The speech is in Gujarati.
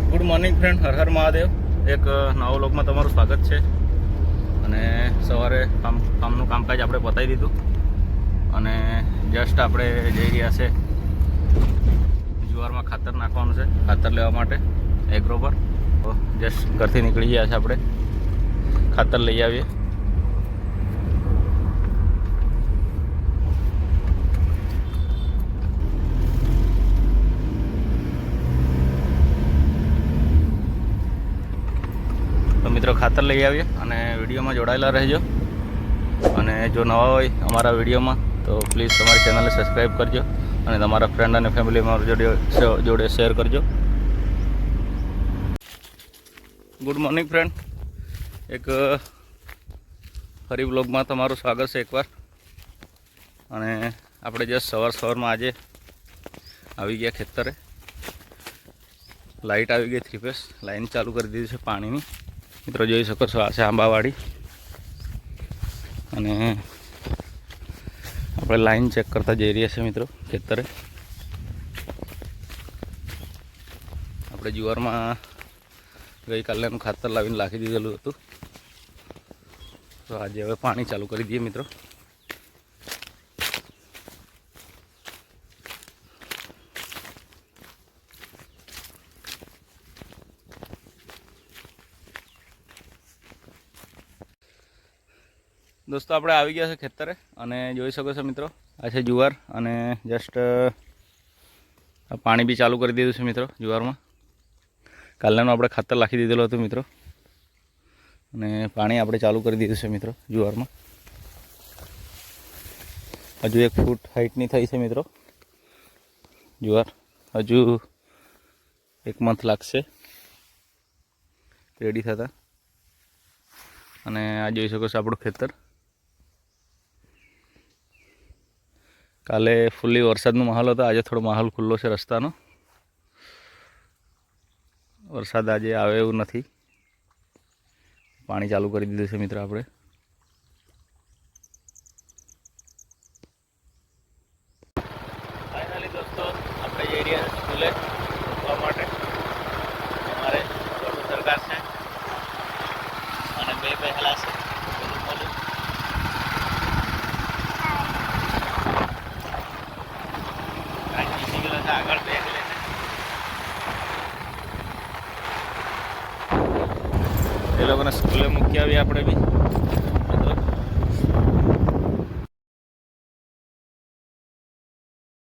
Good morning friend, Har Har Mahadev. એક નવા વ્લોગમાં તમારું સ્વાગત છે. અને સવારે કામનું કામકાજ આપણે પતાવી દીધું અને જસ્ટ આપણે જઈ રહ્યા છે જુવારમાં ખાતર નાખવાનું છે, ખાતર લેવા માટે એગ્રો પર. તો જસ્ટ ઘરથી નીકળી ગયા છે, આપણે ખાતર લઈ આવીએ. તો મિત્રો ખાતર લઈ આવીએ અને વિડીયોમાં જોડાયેલા રહેજો. અને જો નવા હોય અમારા વિડીયોમાં તો પ્લીઝ તમારી ચેનલને સબસ્ક્રાઈબ કરજો અને તમારા ફ્રેન્ડ અને ફેમિલી મેમ્બર જોડે શેર કરજો. ગુડ મોર્નિંગ ફ્રેન્ડ, એક ફરી વ્લોગમાં તમારું સ્વાગત છે એકવાર. અને આપણે જસ્ટ સવારમાં આજે આવી ગયા ખેતરે. લાઇટ આવી ગઈ 3 ફેઝ લાઇન ચાલુ કરી દીધી છે પાણીની. મિત્રો જોઈ શકો છો, આ છે આંબાવાડી. અને આપણે લાઈન ચેક કરતા જઈ રહ્યા છીએ મિત્રો ખેતરે. આપણે જુવારમાં ગઈકાલેનું ખાતર લાવીને નાખી દીધેલું હતું, તો આજે હવે પાણી ચાલુ કરી દઈએ મિત્રો. દોસ્તો આપણે આવી ગયા છે ખેતરે અને જોઈ શકો છો મિત્રો, આ છે જુવાર. અને જસ્ટ પાણી બી ચાલુ કરી દીધું છે મિત્રો જુવારમાં. કાલનું આપણે ખાતર નાખી દીધેલું હતું મિત્રો, અને પાણી આપણે ચાલુ કરી દીધું છે મિત્રો જુવારમાં. હજુ 1 ફૂટ હાઈટની થઈ છે મિત્રો જુવાર. હજુ 1 મંથ લાગશે રેડી થતા. અને આ જોઈ શકો છો આપણું ખેતર. કાલે ફૂલ્લી વરસાદનો માહોલ હતો, આજે થોડો માહોલ ખુલ્લો છે રસ્તાનો. વરસાદ આજે આવે એવું નથી. પાણી ચાલુ કરી દીધું છે મિત્રો આપણે. ફાઇનલી દોસ્તો આપણે જઈ રહ્યા છીએ સ્કૂલે મૂકવા માટે. અમારે સરકાર છે અને 2 પહેલા છે. આગળ બેગ લઈને એ લોકોને સ્કૂલે મૂકી આવીએ આપણે બી.